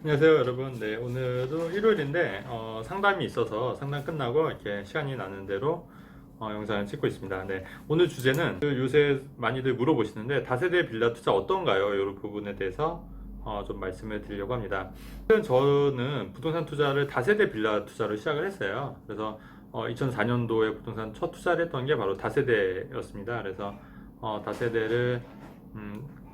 안녕하세요 여러분. 네, 오늘도 일요일인데 상담이 있어서 상담 끝나고 이렇게 시간이 나는 대로 영상을 찍고 있습니다. 네, 오늘 주제는 요새 많이들 물어보시는데 다세대 빌라 투자 어떤가요? 이런 부분에 대해서 좀 말씀을 드리려고 합니다. 저는 부동산 투자를 다세대 빌라 투자로 시작을 했어요. 그래서 2004년도에 부동산 첫 투자를 했던 게 바로 다세대였습니다. 그래서 다세대를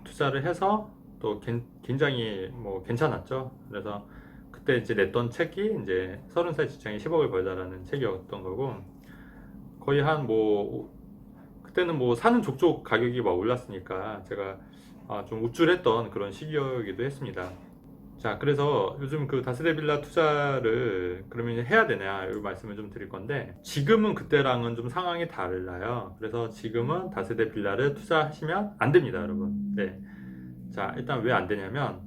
투자를 해서 또 굉장히 뭐 괜찮았죠. 그래서 그때 이제 냈던 책이 이제 30살 직장에 10억을 벌자라는 책이었던 거고, 거의 한 뭐 그때는 뭐 사는 족족 가격이 막 올랐으니까 제가 좀 우쭐했던 그런 시기이기도 했습니다. 자, 그래서 요즘 그 다세대 빌라 투자를 그러면 해야 되냐 이 말씀을 좀 드릴 건데, 지금은 그때랑은 좀 상황이 달라요. 그래서 지금은 다세대 빌라를 투자하시면 안 됩니다, 여러분. 네. 자, 일단 왜 안 되냐면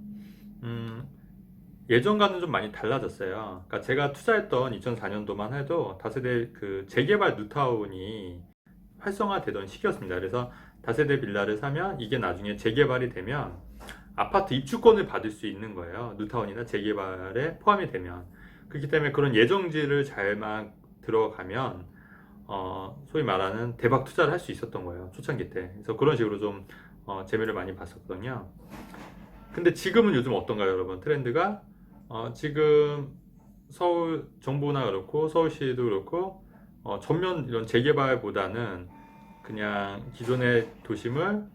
예전과는 좀 많이 달라졌어요. 그러니까 제가 투자했던 2004년도만 해도 다세대 그 재개발 뉴타운이 활성화되던 시기였습니다. 그래서 다세대 빌라를 사면 이게 나중에 재개발이 되면 아파트 입주권을 받을 수 있는 거예요. 뉴타운이나 재개발에 포함이 되면. 그렇기 때문에 그런 예정지를 잘만 들어가면 소위 말하는 대박 투자를 할 수 있었던 거예요. 초창기 때. 그래서 그런 식으로 좀 재미를 많이 봤었거든요. 근데 지금은 요즘 어떤가요, 여러분? 트렌드가 지금 서울 정부나 그렇고 서울시도 그렇고 전면 이런 재개발보다는 그냥 기존의 도심을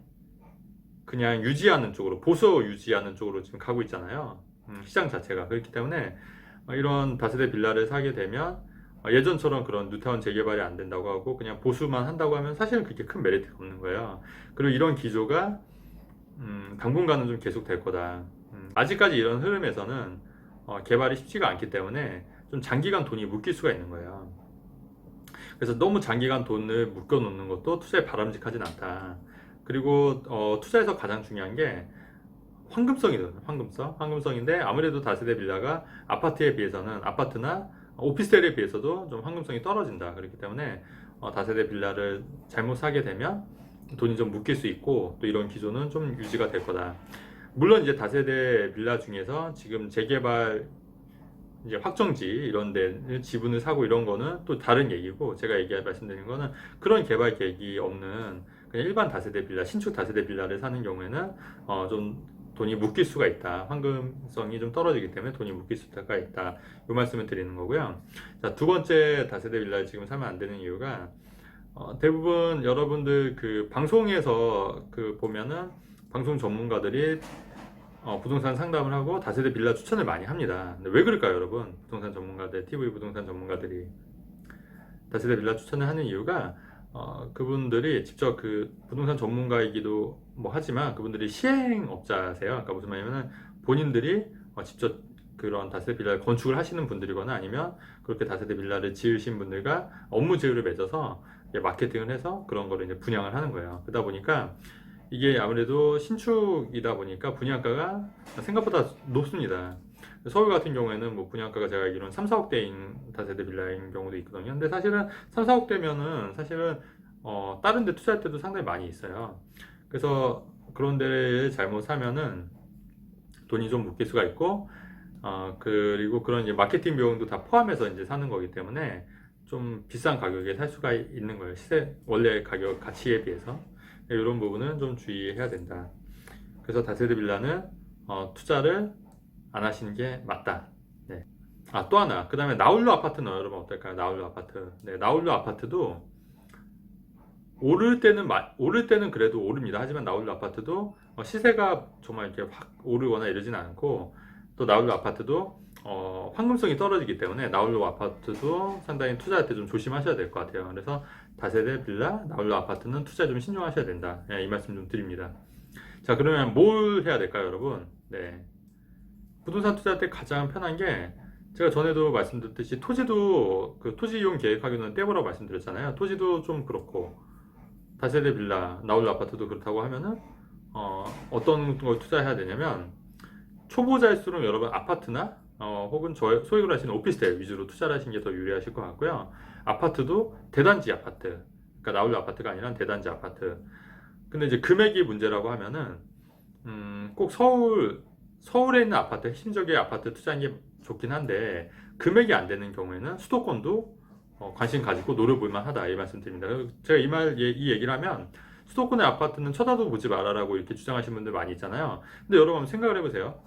그냥 유지하는 쪽으로, 보수 유지하는 쪽으로 지금 가고 있잖아요. 시장 자체가. 그렇기 때문에 이런 다세대 빌라를 사게 되면 예전처럼 그런 뉴타운 재개발이 안 된다고 하고 그냥 보수만 한다고 하면 사실은 그렇게 큰 메리트가 없는 거예요. 그리고 이런 기조가 당분간은 좀 계속 될 거다. 아직까지 이런 흐름에서는 개발이 쉽지가 않기 때문에 좀 장기간 돈이 묶일 수가 있는 거예요. 그래서 너무 장기간 돈을 묶어 놓는 것도 투자에 바람직하진 않다. 그리고 투자에서 가장 중요한 게 황금성이거든요. 황금성인데 아무래도 다세대 빌라가 아파트에 비해서는, 아파트나 오피스텔에 비해서도 좀 황금성이 떨어진다. 그렇기 때문에 다세대 빌라를 잘못 사게 되면 돈이 좀 묶일 수 있고, 또 이런 기조는 좀 유지가 될 거다. 물론 이제 다세대 빌라 중에서 지금 재개발 이제 확정지 이런 데 지분을 사고 이런 거는 또 다른 얘기고, 제가 말씀드린 거는 그런 개발 계획이 없는 그냥 일반 다세대 빌라, 신축 다세대 빌라를 사는 경우에는 좀 돈이 묶일 수가 있다. 황금성이 좀 떨어지기 때문에 돈이 묶일 수가 있다. 이 말씀을 드리는 거고요. 자, 두 번째 다세대 빌라를 지금 사면 안 되는 이유가 대부분 여러분들 그 방송에서 그 보면은 방송 전문가들이 부동산 상담을 하고 다세대 빌라 추천을 많이 합니다. 근데 왜 그럴까요, 여러분? 부동산 전문가들, TV 부동산 전문가들이 다세대 빌라 추천을 하는 이유가 그분들이 직접 그 부동산 전문가이기도 뭐 하지만 그분들이 시행업자세요. 그러니까 무슨 말이냐면 본인들이 직접 그런 다세대 빌라를 건축을 하시는 분들이거나 아니면 그렇게 다세대 빌라를 지으신 분들과 업무 제휴를 맺어서 마케팅을 해서 그런 거를 이제 분양을 하는 거예요. 그러다 보니까 이게 아무래도 신축이다 보니까 분양가가 생각보다 높습니다. 서울 같은 경우에는 뭐 분양가가 제가 알기로는 3, 4억대인 다세대 빌라인 경우도 있거든요. 근데 사실은 3, 4억대면은 사실은 다른 데 투자할 때도 상당히 많이 있어요. 그래서 그런 데를 잘못 사면은 돈이 좀 묶일 수가 있고, 그리고 그런 이제 마케팅 비용도 다 포함해서 이제 사는 거기 때문에 좀 비싼 가격에 살 수가 있는 거예요. 시세, 원래 가격, 가치에 비해서. 이런 부분은 좀 주의해야 된다. 그래서 다세대 빌라는 투자를 안 하시는 게 맞다. 네. 또 하나. 그 다음에 나홀로 아파트는 여러분 어떨까요? 나홀로 아파트. 네, 나홀로 아파트도 오를 때는 그래도 오릅니다. 하지만 나홀로 아파트도 시세가 정말 이렇게 확 오르거나 이러지는 않고, 또 나홀로 아파트도 황금성이 떨어지기 때문에 나홀로 아파트도 상당히 투자할 때 좀 조심하셔야 될 것 같아요. 그래서 다세대 빌라, 나홀로 아파트는 투자에 좀 신중하셔야 된다. 네, 이 말씀 좀 드립니다. 자, 그러면 뭘 해야 될까요, 여러분? 네. 부동산 투자할 때 가장 편한 게, 제가 전에도 말씀드렸듯이 토지도 그 토지 이용 계획하기는 떼보라고 말씀드렸잖아요. 토지도 좀 그렇고 다세대 빌라, 나홀로 아파트도 그렇다고 하면은 어떤 걸 투자해야 되냐면, 초보자일수록 여러분 아파트나 혹은 소유를 하시는 오피스텔 위주로 투자를 하시는 게 더 유리하실 것 같고요. 아파트도 대단지 아파트, 그러니까 나홀로 아파트가 아니라 대단지 아파트. 근데 이제 금액이 문제라고 하면은 꼭 서울 서울에 있는 아파트, 핵심적인 아파트 투자하는 게 좋긴 한데 금액이 안 되는 경우에는 수도권도 관심 가지고 노려볼 만하다 이 말씀드립니다. 제가 이 얘기를 하면 수도권의 아파트는 쳐다도 보지 말아라고 이렇게 주장하시는 분들 많이 있잖아요. 근데 여러분 한번 생각을 해보세요.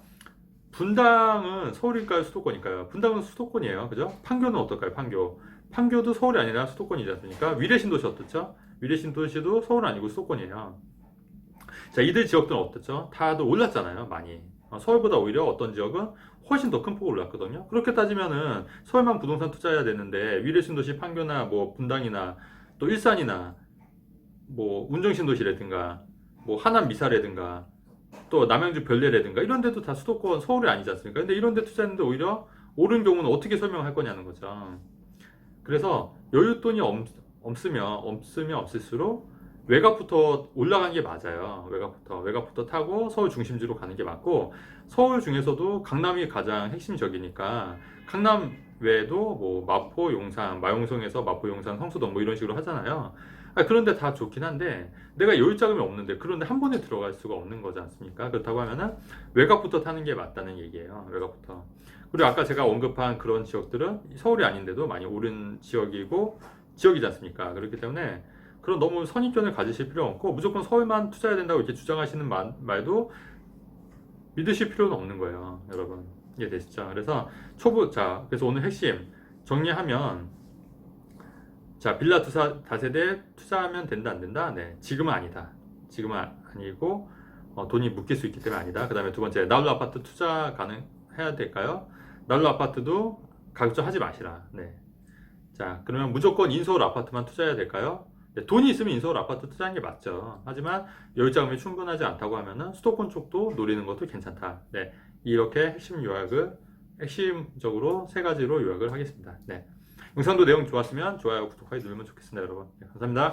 분당은 서울일까요, 수도권일까요? 분당은 수도권이에요, 그죠? 판교는 어떨까요, 판교? 판교도 서울이 아니라 수도권이지 않습니까? 위례신도시 어떻죠? 위례신도시도 서울 아니고 수도권이에요. 자, 이들 지역들은 어떻죠? 다들 올랐잖아요, 많이. 서울보다 오히려 어떤 지역은 훨씬 더 큰 폭으로 올랐거든요. 그렇게 따지면은 서울만 부동산 투자해야 되는데 위례신도시 판교나 뭐 분당이나 또 일산이나 뭐 운정신도시라든가 뭐 하남 미사라든가 또 남양주 별내라든가 이런 데도 다 수도권 서울이 아니지 않습니까? 근데 이런 데 투자했는데 오히려 오른 경우는 어떻게 설명할 거냐는 거죠. 그래서 여윳돈이 없으면 없을수록 외곽부터 올라간 게 맞아요. 외곽부터 타고 서울 중심지로 가는 게 맞고, 서울 중에서도 강남이 가장 핵심적이니까 강남 외에도 뭐 마포, 용산, 마용성에서 마포, 용산, 성수동 뭐 이런 식으로 하잖아요. 그런데 다 좋긴 한데 내가 여유 자금이 없는데 그런데 한 번에 들어갈 수가 없는 거지 않습니까? 그렇다고 하면은 외곽부터 타는 게 맞다는 얘기예요. 외곽부터. 그리고 아까 제가 언급한 그런 지역들은 서울이 아닌데도 많이 오른 지역이지 않습니까? 그렇기 때문에 그런 너무 선입견을 가지실 필요 없고 무조건 서울만 투자해야 된다고 이렇게 주장하시는 말도 믿으실 필요는 없는 거예요, 여러분. 이해되시죠? 그래서 그래서 오늘 핵심 정리하면, 자, 빌라 다세대 투자하면 된다, 안 된다? 네, 지금은 아니다. 지금은 아니고 돈이 묶일 수 있기 때문에 아니다. 그 다음에 두 번째, 나홀로 아파트 투자 가능해야 될까요? 나홀로 아파트도 가급적 하지 마시라. 네. 자, 그러면 무조건 인서울 아파트만 투자해야 될까요? 네, 돈이 있으면 인서울 아파트 투자하는 게 맞죠. 하지만 여유자금이 충분하지 않다고 하면은 수도권 쪽도 노리는 것도 괜찮다. 네, 이렇게 핵심적으로 세 가지로 요약을 하겠습니다. 네, 영상도 내용 좋았으면 좋아요, 구독하기 누르면 좋겠습니다, 여러분. 네, 감사합니다.